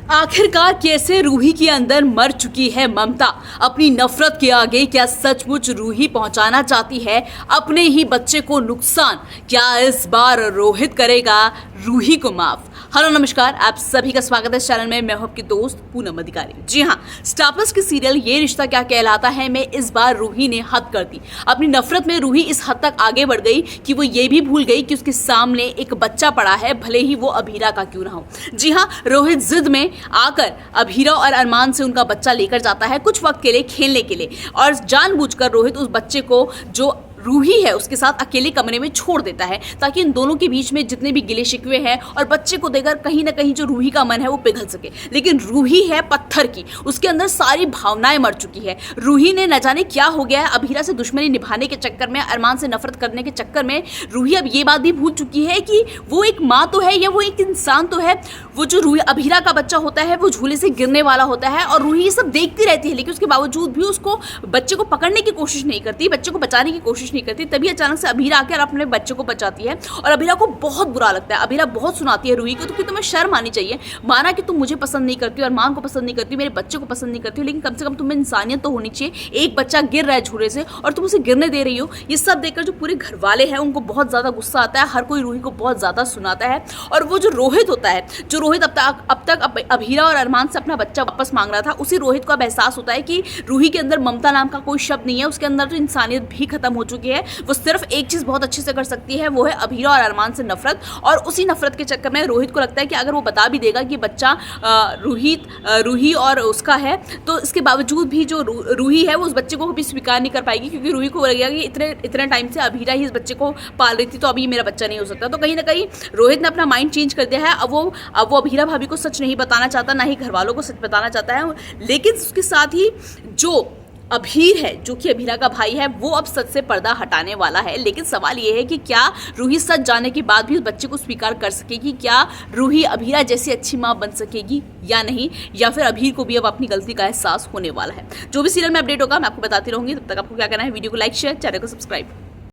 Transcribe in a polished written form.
आखिरकार कैसे रूही के अंदर मर चुकी है ममता। अपनी नफरत के आगे क्या सचमुच रूही पहुंचाना चाहती है अपने ही बच्चे को नुकसान। क्या इस बार रोहित करेगा रूही को माफ। हेलो नमस्कार, आप सभी का स्वागत है इस चैनल में। मैं हूं आपकी दोस्त पूनम अधिकारी। जी हां, स्टार प्लस की सीरियल ये रिश्ता क्या कहलाता है में इस बार रूही ने हद कर दी। अपनी नफरत में रूही इस हद तक आगे बढ़ गई कि वो ये भी भूल गई कि उसके सामने एक बच्चा पड़ा है, भले ही वो अभीरा का क्यों ना हो। जी हां, रोहित जिद में आकर अभीरा और अरमान से उनका बच्चा लेकर जाता है कुछ वक्त के लिए खेलने के लिए, और जानबूझकर रोहित उस बच्चे को जो रूही है उसके साथ अकेले कमरे में छोड़ देता है ताकि इन दोनों के बीच में जितने भी गिले शिकवे हैं और बच्चे को देकर कहीं ना कहीं जो रूही का मन है वो पिघल सके। लेकिन रूही है पत्थर की, उसके अंदर सारी भावनाएं मर चुकी है। रूही ने न जाने क्या हो गया है, अभीरा से दुश्मनी निभाने के चक्कर में, अरमान से नफरत करने के चक्कर में रूही अब ये बात भी भूल चुकी है कि वो एक माँ तो है या वो एक इंसान तो है। वो जो रूही अभीरा का बच्चा होता है वो झूले से गिरने वाला होता है और रूही ये सब देखती रहती है, लेकिन उसके बावजूद भी उसको बच्चे को पकड़ने की कोशिश नहीं करती, बच्चे को बचाने की कोशिश नहीं करती। तभी अचानक से अभीरा आकर अपने बच्चे को बचाती है और अभीरा को बहुत बुरा लगता है। अभीरा बहुत सुनाती है रूही को तो कि तुम्हें शर्म आनी चाहिए। माना कि तुम मुझे पसंद नहीं करती हो, अरमान को पसंद नहीं करती हो, मेरे बच्चे को पसंद नहीं करती हो, लेकिन कम से कम तुम्हें इंसानियत तो होनी चाहिए। एक बच्चा गिर रहा है झूले से और तुम उसे गिरने दे रही हो। ये सब देखकर जो पूरे घर वाले हैं उनको बहुत ज्यादा गुस्सा आता है। हर कोई रूही को बहुत ज्यादा सुनाता है। और वो जो रोहित होता है, जो रोहित अब तक अभीरा और अरमान से अपना बच्चा वापस मांग रहा था, उसी रोहित को अब एहसास होता है कि रूही के अंदर ममता नाम का कोई शब्द नहीं है। उसके अंदर तो इंसानियत भी खत्म हो चुकी है। वो सिर्फ एक चीज बहुत अच्छे से कर सकती है, वो है अभीरा और अरमान से नफरत। और उसी नफरत के चक्कर में रोहित को लगता है कि अगर वो बता भी देगा कि बच्चा रूही और उसका है, तो इसके बावजूद भी जो रूही है वो उस बच्चे को भी स्वीकार नहीं कर पाएगी, क्योंकि रूही को लगेगा कि इतने टाइम से अभीरा ही इस बच्चे को पाल रही थी, तो अभी मेरा बच्चा नहीं हो सकता। तो कहीं ना कहीं रोहित ने अपना माइंड चेंज कर दिया है। अब वो अभीरा भाभी को सच नहीं बताना चाहता, ना ही घर वालों को सच बताना चाहता है। लेकिन उसके साथ ही जो अभीर है, जो कि अभीरा का भाई है, वो अब सच से पर्दा हटाने वाला है। लेकिन सवाल ये है कि क्या रूही सच जानने के बाद भी उस बच्चे को स्वीकार कर सकेगी? क्या रूही अभीरा जैसी अच्छी माँ बन सकेगी या नहीं, या फिर अभीर को भी अब अपनी गलती का एहसास होने वाला है? जो भी सीरियल में अपडेट होगा मैं आपको बताती रहूंगी। तब तक आपको क्या करना है, वीडियो को लाइक, शेयर, चैनल को सब्सक्राइब।